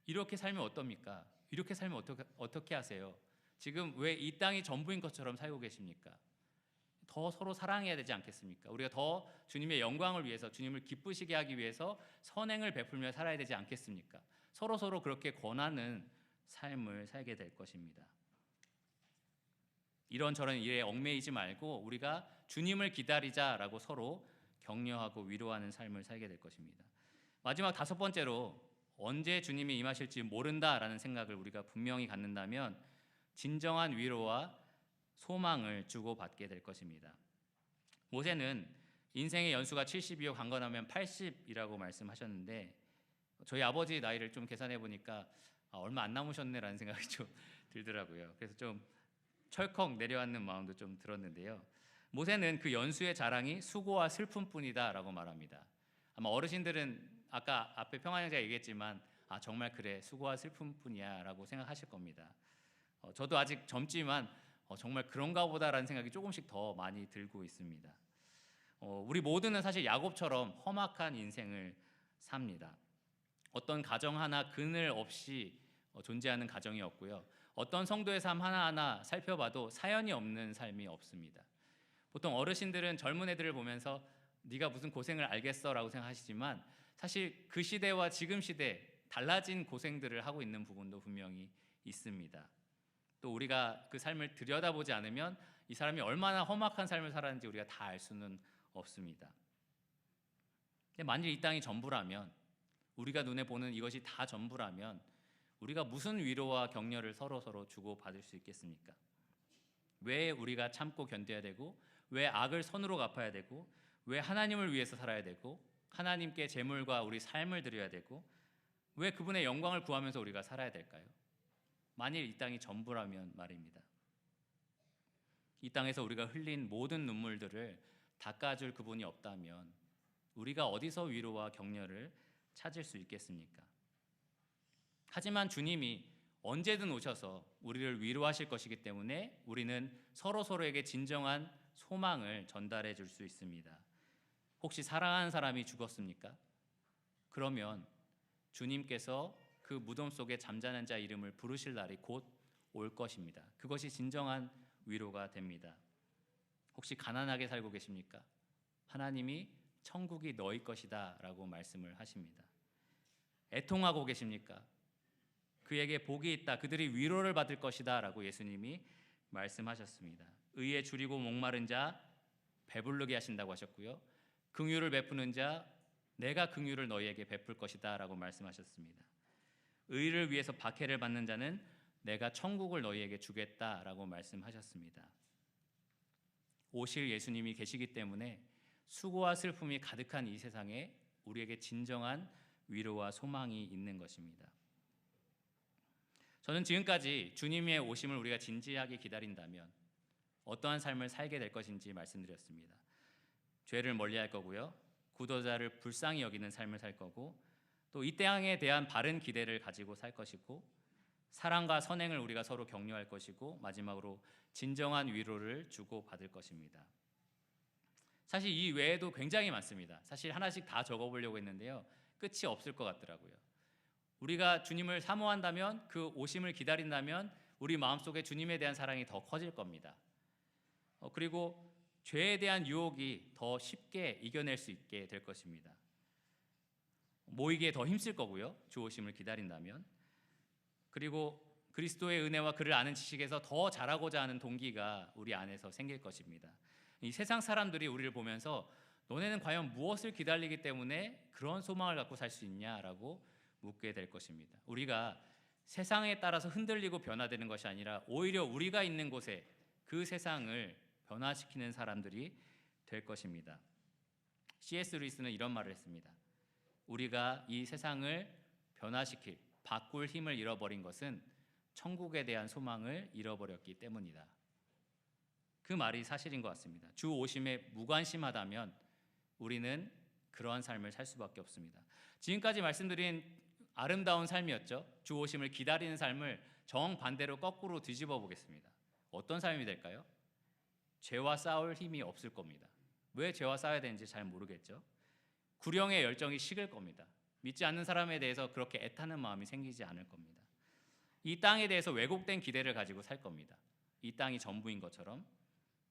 이렇게 살면 어떻습니까? 이렇게 살면 어떻게 하세요? 지금 왜 이 땅이 전부인 것처럼 살고 계십니까? 더 서로 사랑해야 되지 않겠습니까? 우리가 더 주님의 영광을 위해서, 주님을 기쁘시게 하기 위해서 선행을 베풀며 살아야 되지 않겠습니까? 서로서로 그렇게 권하는 삶을 살게 될 것입니다. 이런저런 일에 얽매이지 말고 우리가 주님을 기다리자라고 서로 격려하고 위로하는 삶을 살게 될 것입니다. 마지막 다섯 번째로, 언제 주님이 임하실지 모른다라는 생각을 우리가 분명히 갖는다면 진정한 위로와 소망을 주고받게 될 것입니다. 모세는 인생의 연수가 70이요 강건하면 80이라고 말씀하셨는데, 저희 아버지 나이를 좀 계산해 보니까 얼마 안 남으셨네라는 생각이 좀 들더라고요. 그래서 좀 철컥 내려앉는 마음도 좀 들었는데요. 모세는 그 연수의 자랑이 수고와 슬픔뿐이다라고 말합니다. 아마 어르신들은 아까 앞에 평안 형제가 얘기했지만 정말 그래, 수고와 슬픔뿐이야라고 생각하실 겁니다. 저도 아직 젊지만 정말 그런가 보다라는 생각이 조금씩 더 많이 들고 있습니다. 우리 모두는 사실 야곱처럼 험악한 인생을 삽니다. 어떤 가정 하나 그늘 없이 존재하는 가정이 없고요. 어떤 성도의 삶 하나하나 살펴봐도 사연이 없는 삶이 없습니다. 보통 어르신들은 젊은 애들을 보면서 네가 무슨 고생을 알겠어라고 생각하시지만 사실 그 시대와 지금 시대 달라진 고생들을 하고 있는 부분도 분명히 있습니다. 또 우리가 그 삶을 들여다보지 않으면 이 사람이 얼마나 험악한 삶을 살았는지 우리가 다 알 수는 없습니다. 만일 이 땅이 전부라면, 우리가 눈에 보는 이것이 다 전부라면 우리가 무슨 위로와 격려를 서로서로 주고받을 수 있겠습니까? 왜 우리가 참고 견뎌야 되고, 왜 악을 선으로 갚아야 되고, 왜 하나님을 위해서 살아야 되고, 하나님께 제물과 우리 삶을 드려야 되고, 왜 그분의 영광을 구하면서 우리가 살아야 될까요? 만일 이 땅이 전부라면 말입니다. 이 땅에서 우리가 흘린 모든 눈물들을 닦아줄 그분이 없다면 우리가 어디서 위로와 격려를 찾을 수 있겠습니까? 하지만 주님이 언제든 오셔서 우리를 위로하실 것이기 때문에 우리는 서로에게 진정한 소망을 전달해 줄 수 있습니다. 혹시 사랑하는 사람이 죽었습니까? 그러면 주님께서 그 무덤 속에 잠자는 자 이름을 부르실 날이 곧 올 것입니다. 그것이 진정한 위로가 됩니다. 혹시 가난하게 살고 계십니까? 하나님이 천국이 너희 것이다 라고 말씀을 하십니다. 애통하고 계십니까? 그에게 복이 있다, 그들이 위로를 받을 것이다 라고 예수님이 말씀하셨습니다. 의에 줄이고 목마른 자 배부르게 하신다고 하셨고요, 긍휼을 베푸는 자 내가 긍휼을 너희에게 베풀 것이다 라고 말씀하셨습니다. 의를 위해서 박해를 받는 자는 내가 천국을 너희에게 주겠다 라고 말씀하셨습니다. 오실 예수님이 계시기 때문에 수고와 슬픔이 가득한 이 세상에 우리에게 진정한 위로와 소망이 있는 것입니다. 저는 지금까지 주님의 오심을 우리가 진지하게 기다린다면 어떠한 삶을 살게 될 것인지 말씀드렸습니다. 죄를 멀리할 거고요, 구도자를 불쌍히 여기는 삶을 살 거고, 또 이 땅에 대한 바른 기대를 가지고 살 것이고, 사랑과 선행을 우리가 서로 격려할 것이고, 마지막으로 진정한 위로를 주고 받을 것입니다. 사실 이 외에도 굉장히 많습니다. 사실 하나씩 다 적어보려고 했는데요, 끝이 없을 것 같더라고요. 우리가 주님을 사모한다면, 그 오심을 기다린다면 우리 마음속에 주님에 대한 사랑이 더 커질 겁니다. 그리고 죄에 대한 유혹이 더 쉽게 이겨낼 수 있게 될 것입니다. 모이기에 더 힘쓸 거고요, 주 오심을 기다린다면. 그리고 그리스도의 은혜와 그를 아는 지식에서 더 잘하고자 하는 동기가 우리 안에서 생길 것입니다. 이 세상 사람들이 우리를 보면서 너네는 과연 무엇을 기다리기 때문에 그런 소망을 갖고 살 수 있냐라고 묻게 될 것입니다. 우리가 세상에 따라서 흔들리고 변화되는 것이 아니라 오히려 우리가 있는 곳에 그 세상을 변화시키는 사람들이 될 것입니다. C.S. 루이스는 이런 말을 했습니다. 우리가 이 세상을 변화시킬, 바꿀 힘을 잃어버린 것은 천국에 대한 소망을 잃어버렸기 때문이다. 그 말이 사실인 것 같습니다. 주 오심에 무관심하다면 우리는 그러한 삶을 살 수밖에 없습니다. 지금까지 말씀드린 아름다운 삶이었죠. 주 오심을 기다리는 삶을 정반대로 거꾸로 뒤집어 보겠습니다. 어떤 삶이 될까요? 죄와 싸울 힘이 없을 겁니다. 왜 죄와 싸워야 되는지 잘 모르겠죠. 구령의 열정이 식을 겁니다. 믿지 않는 사람에 대해서 그렇게 애타는 마음이 생기지 않을 겁니다. 이 땅에 대해서 왜곡된 기대를 가지고 살 겁니다. 이 땅이 전부인 것처럼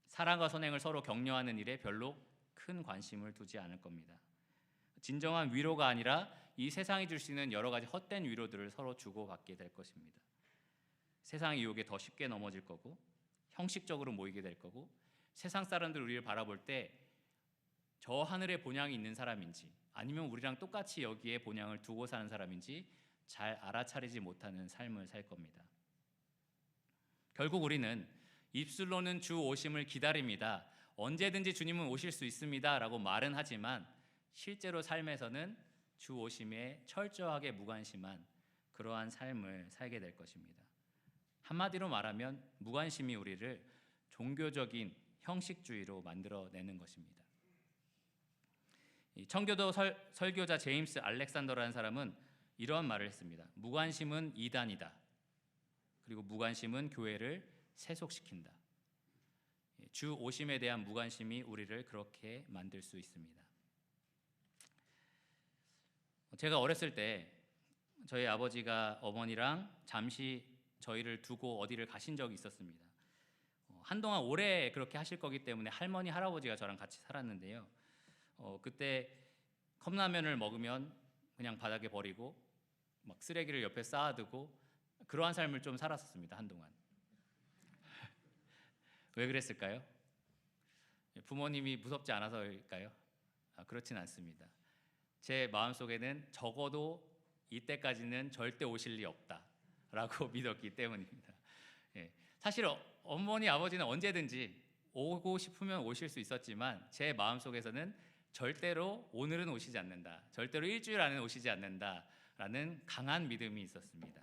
사랑과 선행을 서로 격려하는 일에 별로 큰 관심을 두지 않을 겁니다. 진정한 위로가 아니라 이 세상이 줄 수 있는 여러 가지 헛된 위로들을 서로 주고받게 될 것입니다. 세상의 유혹에 더 쉽게 넘어질 거고, 형식적으로 모이게 될 거고, 세상 사람들 우리를 바라볼 때 저 하늘에 본향이 있는 사람인지 아니면 우리랑 똑같이 여기에 본향을 두고 사는 사람인지 잘 알아차리지 못하는 삶을 살 겁니다. 결국 우리는 입술로는 주 오심을 기다립니다, 언제든지 주님은 오실 수 있습니다 라고 말은 하지만 실제로 삶에서는 주 오심에 철저하게 무관심한 그러한 삶을 살게 될 것입니다. 한마디로 말하면 무관심이 우리를 종교적인 형식주의로 만들어내는 것입니다. 청교도 설교자 제임스 알렉산더라는 사람은 이러한 말을 했습니다. 무관심은 이단이다. 그리고 무관심은 교회를 세속시킨다. 주 오심에 대한 무관심이 우리를 그렇게 만들 수 있습니다. 제가 어렸을 때 저희 아버지가 어머니랑 잠시 저희를 두고 어디를 가신 적이 있었습니다. 한동안 오래 그렇게 하실 거기 때문에 할머니, 할아버지가 저랑 같이 살았는데요. 그때 컵라면을 먹으면 그냥 바닥에 버리고 막 쓰레기를 옆에 쌓아두고 그러한 삶을 좀 살았었습니다, 한동안. 왜 그랬을까요? 부모님이 무섭지 않아서일까요? 그렇진 않습니다. 제 마음속에는 적어도 이때까지는 절대 오실 리 없다라고 믿었기 때문입니다. 사실 어머니 아버지는 언제든지 오고 싶으면 오실 수 있었지만 제 마음속에서는 절대로 오늘은 오시지 않는다, 절대로 일주일 안에 오시지 않는다라는 강한 믿음이 있었습니다.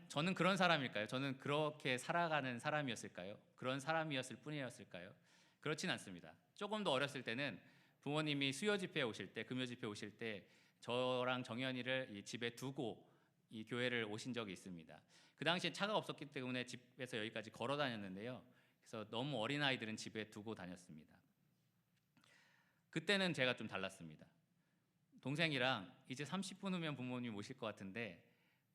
저는 그런 사람일까요? 저는 그렇게 살아가는 사람이었을까요? 그런 사람이었을 뿐이었을까요? 그렇진 않습니다. 조금 더 어렸을 때는 부모님이 수요 집회에 오실 때, 금요 집회에 오실 때 저랑 정연이를 이 집에 두고 이 교회를 오신 적이 있습니다. 그 당시에 차가 없었기 때문에 집에서 여기까지 걸어 다녔는데요. 그래서 너무 어린 아이들은 집에 두고 다녔습니다. 그때는 제가 좀 달랐습니다. 동생이랑 이제 30분 후면 부모님 오실 것 같은데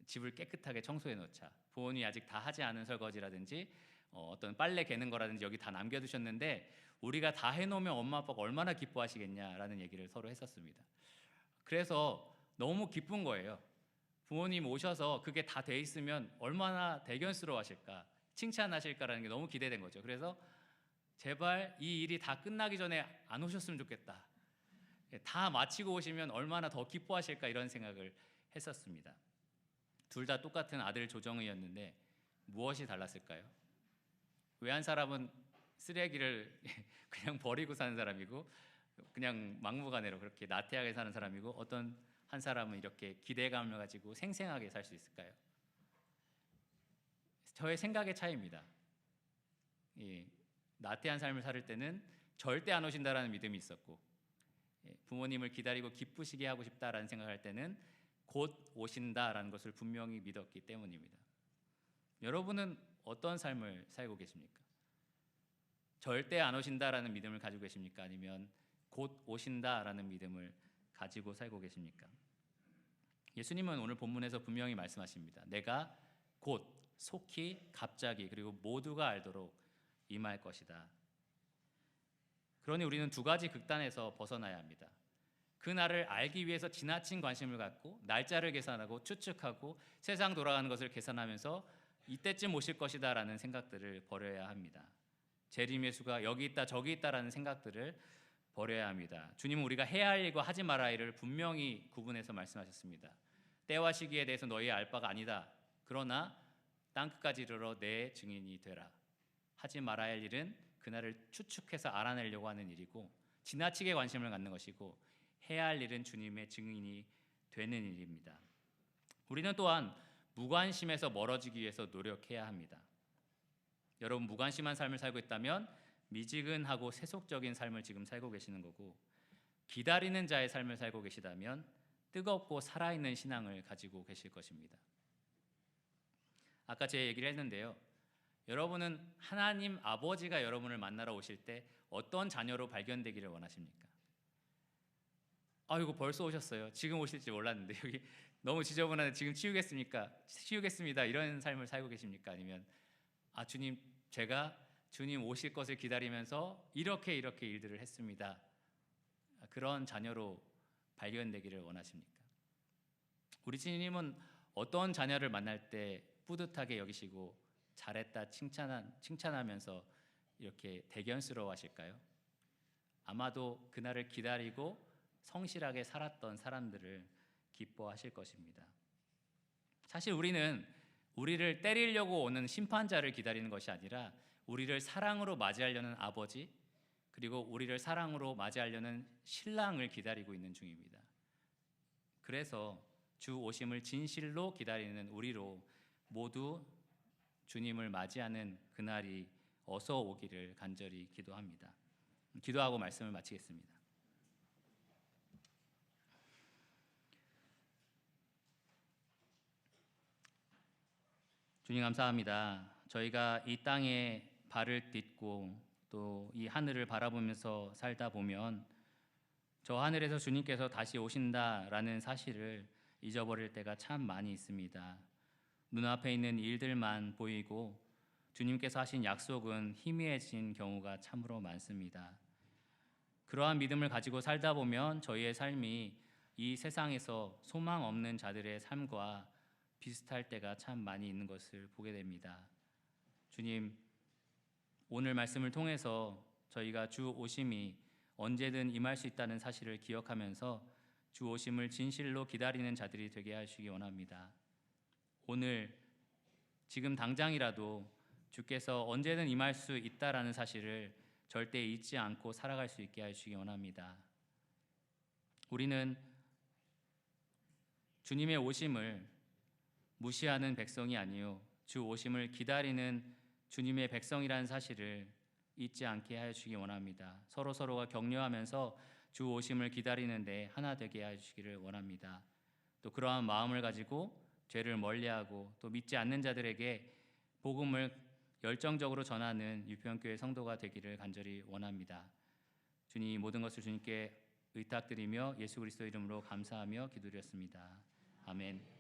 집을 깨끗하게 청소해 놓자. 부모님이 아직 다 하지 않은 설거지라든지 어떤 빨래 개는 거라든지 여기 다 남겨두셨는데 우리가 다 해놓으면 엄마 아빠가 얼마나 기뻐하시겠냐라는 얘기를 서로 했었습니다. 그래서 너무 기쁜 거예요. 부모님 오셔서 그게 다 돼 있으면 얼마나 대견스러워하실까, 칭찬하실까라는 게 너무 기대된 거죠. 그래서 제발 이 일이 다 끝나기 전에 안 오셨으면 좋겠다, 다 마치고 오시면 얼마나 더 기뻐하실까, 이런 생각을 했었습니다. 둘 다 똑같은 아들 조정의였는데 무엇이 달랐을까요? 왜 한 사람은 쓰레기를 그냥 버리고 사는 사람이고 그냥 막무가내로 그렇게 나태하게 사는 사람이고 어떤 한 사람은 이렇게 기대감을 가지고 생생하게 살 수 있을까요? 저의 생각의 차이입니다. 나태한 삶을 살 때는 절대 안 오신다라는 믿음이 있었고, 부모님을 기다리고 기쁘시게 하고 싶다라는 생각할 때는 곧 오신다라는 것을 분명히 믿었기 때문입니다. 여러분은 어떤 삶을 살고 계십니까? 절대 안 오신다라는 믿음을 가지고 계십니까? 아니면 곧 오신다라는 믿음을 가지고 살고 계십니까? 예수님은 오늘 본문에서 분명히 말씀하십니다. 내가 곧, 속히, 갑자기, 그리고 모두가 알도록 임할 것이다. 그러니 우리는 두 가지 극단에서 벗어나야 합니다. 그 날을 알기 위해서 지나친 관심을 갖고 날짜를 계산하고 추측하고 세상 돌아가는 것을 계산하면서 이때쯤 오실 것이다 라는 생각들을 버려야 합니다. 재림의 수가 여기 있다 저기 있다라는 생각들을 버려야 합니다. 주님은 우리가 해야 할 일과 하지 말아야 할 일을 분명히 구분해서 말씀하셨습니다. 때와 시기에 대해서 너희 알 바가 아니다. 그러나 땅끝까지 이르러 내 증인이 되라. 하지 말아야 할 일은 그날을 추측해서 알아내려고 하는 일이고 지나치게 관심을 갖는 것이고, 해야 할 일은 주님의 증인이 되는 일입니다. 우리는 또한 무관심에서 멀어지기 위해서 노력해야 합니다. 여러분, 무관심한 삶을 살고 있다면 미지근하고 세속적인 삶을 지금 살고 계시는 거고, 기다리는 자의 삶을 살고 계시다면 뜨겁고 살아있는 신앙을 가지고 계실 것입니다. 아까 제 얘기를 했는데요. 여러분은 하나님 아버지가 여러분을 만나러 오실 때 어떤 자녀로 발견되기를 원하십니까? 아이고 벌써 오셨어요. 지금 오실지 몰랐는데 여기 너무 지저분한데 지금 치우겠습니다. 이런 삶을 살고 계십니까? 아니면 주님, 제가 주님 오실 것을 기다리면서 이렇게 일들을 했습니다. 그런 자녀로 발견되기를 원하십니까? 우리 주님은 어떤 자녀를 만날 때 뿌듯하게 여기시고 잘했다 칭찬하면서 이렇게 대견스러워 하실까요? 아마도 그날을 기다리고 성실하게 살았던 사람들을 기뻐하실 것입니다. 사실 우리는 우리를 때리려고 오는 심판자를 기다리는 것이 아니라 우리를 사랑으로 맞이하려는 아버지, 그리고 우리를 사랑으로 맞이하려는 신랑을 기다리고 있는 중입니다. 그래서 주 오심을 진실로 기다리는 우리로 모두 주님을 맞이하는 그날이 어서 오기를 간절히 기도합니다. 기도하고 말씀을 마치겠습니다. 주님, 감사합니다. 저희가 이 땅에 발을 딛고 또 이 하늘을 바라보면서 살다 보면 저 하늘에서 주님께서 다시 오신다라는 사실을 잊어버릴 때가 참 많이 있습니다. 눈앞에 있는 일들만 보이고 주님께서 하신 약속은 희미해진 경우가 참으로 많습니다. 그러한 믿음을 가지고 살다 보면 저희의 삶이 이 세상에서 소망 없는 자들의 삶과 비슷할 때가 참 많이 있는 것을 보게 됩니다. 주님, 오늘 말씀을 통해서 저희가 주 오심이 언제든 임할 수 있다는 사실을 기억하면서 주 오심을 진실로 기다리는 자들이 되게 하시기 원합니다. 오늘 지금 당장이라도 주께서 언제든 임할 수 있다라는 사실을 절대 잊지 않고 살아갈 수 있게 해주시기 원합니다. 우리는 주님의 오심을 무시하는 백성이 아니요 주 오심을 기다리는 주님의 백성이라는 사실을 잊지 않게 하여 주시기 원합니다. 서로가 격려하면서 주 오심을 기다리는데 하나 되게 하여 주시기를 원합니다. 또 그러한 마음을 가지고 죄를 멀리하고 또 믿지 않는 자들에게 복음을 열정적으로 전하는 유평교회 성도가 되기를 간절히 원합니다. 주님, 모든 것을 주님께 의탁드리며 예수 그리스도 이름으로 감사하며 기도드렸습니다. 아멘.